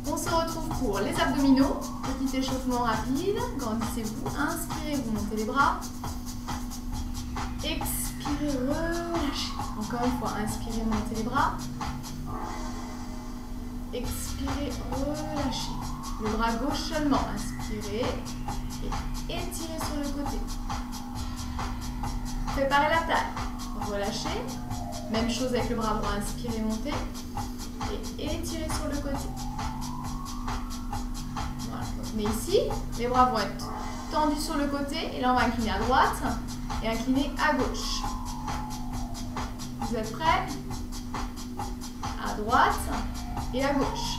On se retrouve pour les abdominaux. Petit échauffement rapide. Grandissez-vous. Inspirez, vous montez les bras. Expirez, relâchez. Encore une fois, inspirez, montez les bras. Expirez, relâchez. Le bras gauche seulement. Inspirez et étirez sur le côté. Préparez la taille. Relâchez. Même chose avec le bras droit. Inspirez, montez. Et étirez sur le côté. Voilà. Mais ici, les bras vont être tendus sur le côté. Et là, on va incliner à droite et incliner à gauche. Vous êtes prêts? À droite et à gauche.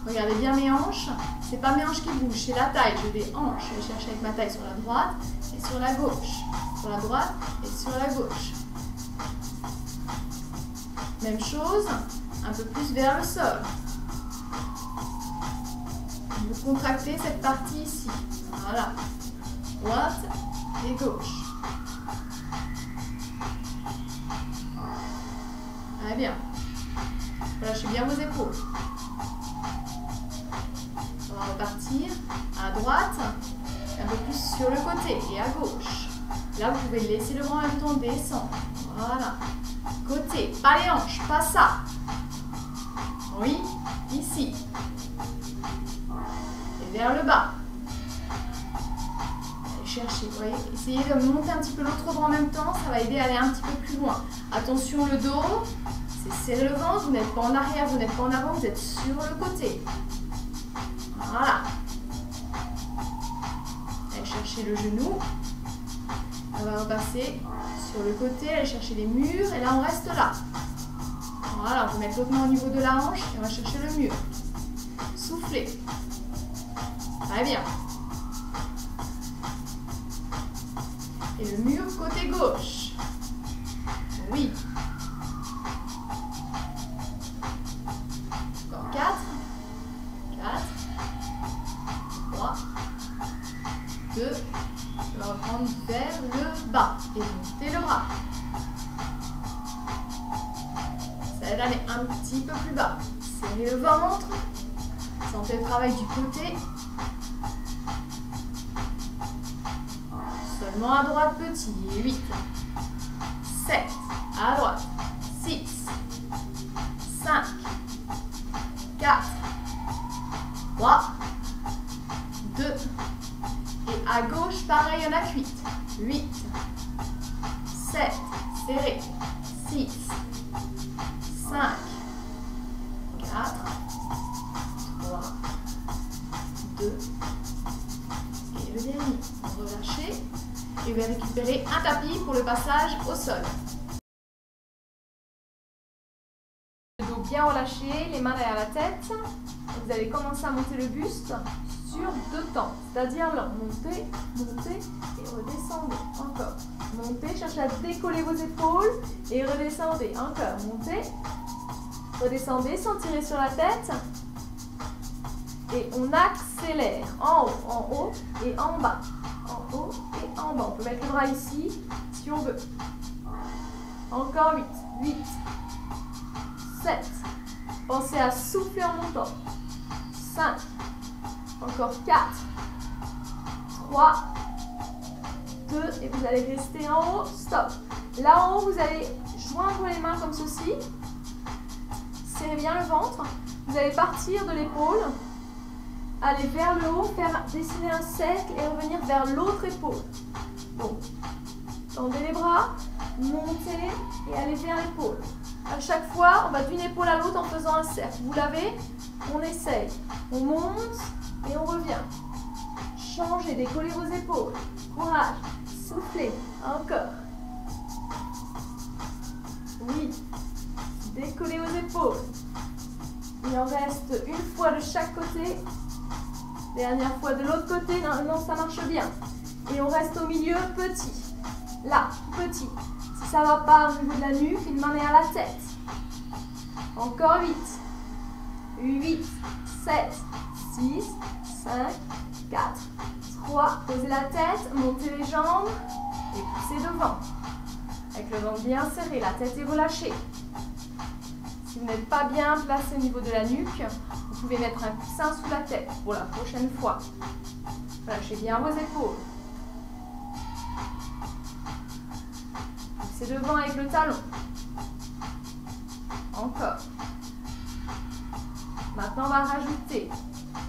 Regardez bien mes hanches. C'est pas mes hanches qui bougent, c'est la taille. J'ai des hanches. Je vais chercher avec ma taille sur la droite et sur la gauche. Sur la droite et sur la gauche. Même chose, un peu plus vers le sol. Vous contractez cette partie ici. Voilà. Droite et gauche. Très bien. Relâchez bien vos épaules. On va repartir à droite, un peu plus sur le côté et à gauche. Là, vous pouvez laisser le bras en même temps descendre. Voilà. Côté, pas les hanches, pas ça. Oui, ici. Et vers le bas. Allez chercher, vous voyez. Essayez de monter un petit peu l'autre bras en même temps, ça va aider à aller un petit peu plus loin. Attention, le dos, c'est serrer le ventre, vous n'êtes pas en arrière, vous n'êtes pas en avant, vous êtes sur le côté. Voilà. Allez chercher le genou. On va repasser sur le côté, aller chercher les murs. Et là, on reste là. Voilà, on peut mettre l'autre main au niveau de la hanche et on va chercher le mur. Soufflez. Très bien. Et le mur côté gauche. Oui. Encore 4. 4. 3. 2. On va reprendre vers le bas et monter le bras. Ça aide à aller un petit peu plus bas. Serrez le ventre. Sentez le travail du côté. Seulement à droite petit. 8. 7. À droite. 6. 5. 4. 3. 2. Et à gauche, pareil, il y en a 8. 8. 7. Serré. 6. 5. 4. 3. 2. Et le dernier. Relâchez. Et vous allez récupérer un tapis pour le passage au sol. Le dos bien relâché, les mains derrière la tête. Vous allez commencer à monter le buste sur 2 temps. C'est-à-dire là, montez, montez et redescendez. Encore. Montez, cherchez à décoller vos épaules et redescendez. Encore. Montez, redescendez sans tirer sur la tête. Et on accélère en haut et en bas. En haut et en bas. On peut mettre le bras ici si on veut. Encore 8. 8. 7. Pensez à souffler en montant. 5. Encore 4. 3. 2. Et vous allez rester en haut. Stop. Là en haut, vous allez joindre les mains comme ceci. Serrez bien le ventre. Vous allez partir de l'épaule. Aller vers le haut, faire dessiner un cercle et revenir vers l'autre épaule. Donc, tendez les bras, montez et allez vers l'épaule. À chaque fois, on va d'une épaule à l'autre en faisant un cercle. Vous l'avez? On essaye. On monte et on revient. Changez, décollez vos épaules. Courage. Soufflez. Encore. Oui. Décollez vos épaules. Il en reste une fois de chaque côté. Dernière fois de l'autre côté. Non, ça marche bien. Et on reste au milieu, petit. Là, petit. Si ça ne va pas au niveau de la nuque, une main derrière la tête. Encore 8. 8, 7, 6, 5, 4, 3. Posez la tête, montez les jambes et poussez devant. avec le ventre bien serré, la tête est relâchée. Si vous n'êtes pas bien placé au niveau de la nuque, vous pouvez mettre un coussin sous la tête pour la prochaine fois. Relâchez bien vos épaules. Poussez devant avec le talon. Encore. Maintenant, on va rajouter.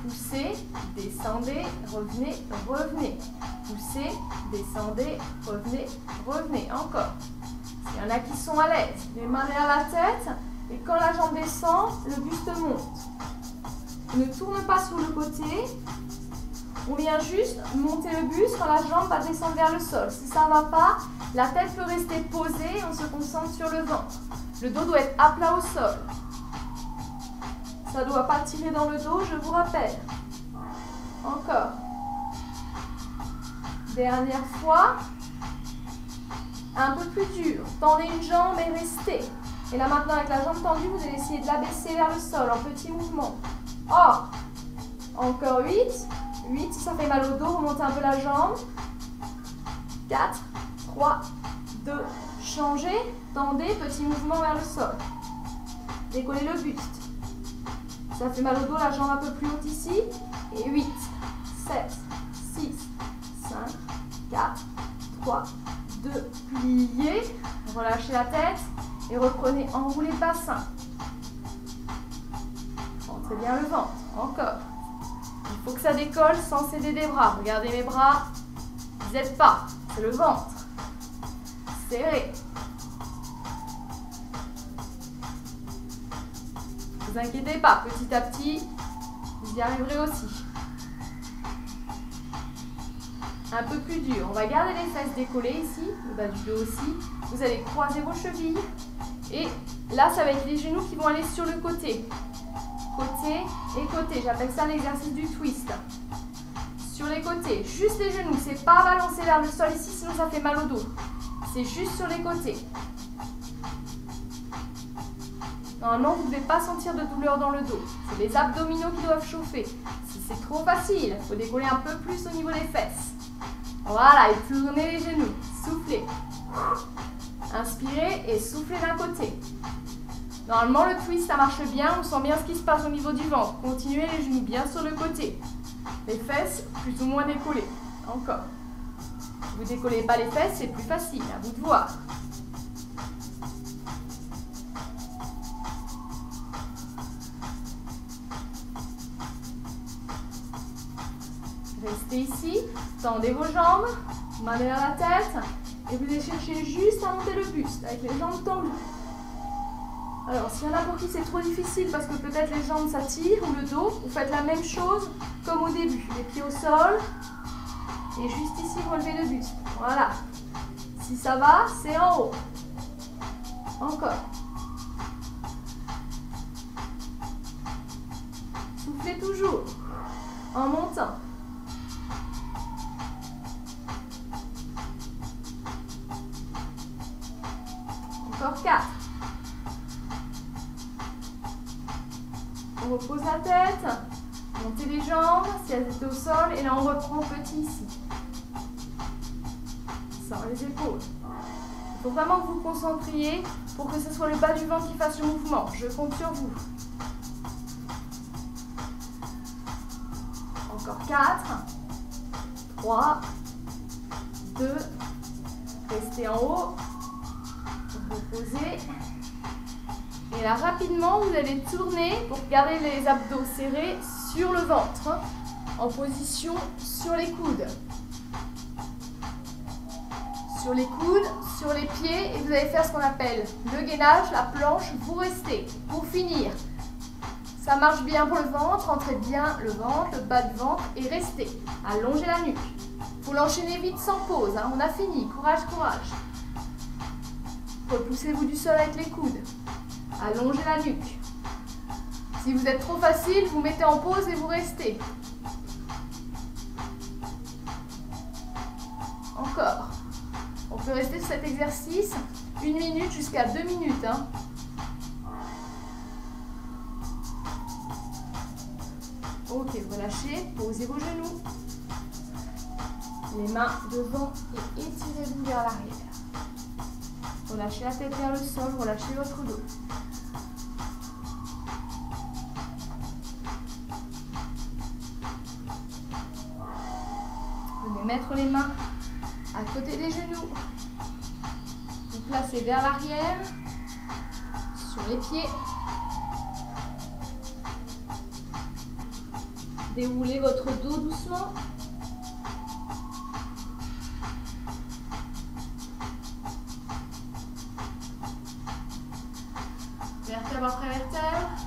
Poussez, descendez, revenez, revenez. Poussez, descendez, revenez, revenez. Encore. S'il y en a qui sont à l'aise, les mains derrière la tête. Et quand la jambe descend, le buste monte. On ne tourne pas sur le côté. On vient juste monter le buste quand la jambe va descendre vers le sol. Si ça ne va pas, la tête peut rester posée et on se concentre sur le ventre. Le dos doit être à plat au sol. Ça ne doit pas tirer dans le dos, je vous rappelle. Encore. Dernière fois. Un peu plus dur. Tendez une jambe et restez. Et là maintenant avec la jambe tendue, vous allez essayer de l'abaisser vers le sol en petit mouvement. Oh. Encore 8. 8, si ça fait mal au dos, remontez un peu la jambe. 4, 3, 2, changez, tendez, petit mouvement vers le sol. Décollez le buste. Si ça fait mal au dos, la jambe un peu plus haute ici. Et 8, 7, 6, 5, 4, 3, 2, pliez. Relâchez la tête et reprenez, enroulez le bassin. Rentrez bien le ventre, encore. Il faut que ça décolle sans céder des bras. Regardez mes bras. Vous n'êtes pas. C'est le ventre. Serré. Ne vous inquiétez pas. Petit à petit, vous y arriverez aussi. Un peu plus dur. On va garder les fesses décollées ici. Le bas du dos aussi. Vous allez croiser vos chevilles. Et là, ça va être les genoux qui vont aller sur le côté. Côté et côté, j'appelle ça l'exercice du twist. Sur les côtés, juste les genoux, c'est pas balancer vers le sol ici, sinon ça fait mal au dos. C'est juste sur les côtés. Normalement, vous ne devez pas sentir de douleur dans le dos. C'est les abdominaux qui doivent chauffer. Si c'est trop facile, il faut décoller un peu plus au niveau des fesses. Voilà, et tournez les genoux, soufflez. Inspirez et soufflez d'un côté. Normalement, le twist, ça marche bien. On sent bien ce qui se passe au niveau du ventre. Continuez les genoux bien sur le côté. Les fesses, plus ou moins décollées. Encore. Si vous ne décollez pas les fesses, c'est plus facile. À vous de voir. Restez ici. Tendez vos jambes. Main derrière la tête. Et vous allez chercher juste à monter le buste avec les jambes tendues. Alors, s'il y en a pour qui c'est trop difficile parce que peut-être les jambes s'attirent ou le dos, vous faites la même chose comme au début. Les pieds au sol et juste ici, vous relevez le buste. Voilà. Si ça va, c'est en haut. Encore. Soufflez toujours en montant. Encore 4. On repose la tête, montez les jambes si elles étaient au sol et là on reprend petit ici. Sans les épaules. Il faut vraiment que vous vous concentriez pour que ce soit le bas du ventre qui fasse le mouvement. Je compte sur vous. Encore 4, 3, 2, restez en haut, reposez. Et là, rapidement, vous allez tourner pour garder les abdos serrés sur le ventre, en position sur les coudes. Sur les coudes, sur les pieds, et vous allez faire ce qu'on appelle le gainage, la planche, vous restez. Pour finir, ça marche bien pour le ventre, entrez bien le ventre, le bas du ventre, et restez. Allongez la nuque. Il faut l'enchaîner vite sans pause, hein. On a fini, courage, courage. Repoussez-vous du sol avec les coudes. Allongez la nuque. Si vous êtes trop facile, vous mettez en pause et vous restez. Encore. On peut rester sur cet exercice 1 minute jusqu'à 2 minutes. Hein. Ok, relâchez, posez vos genoux. Les mains devant et étirez-vous vers l'arrière. Relâchez la tête vers le sol, relâchez votre dos. Venez mettre les mains à côté des genoux. Vous placez vers l'arrière, sur les pieds. Déroulez votre dos doucement. Vertèbre après vertèbre.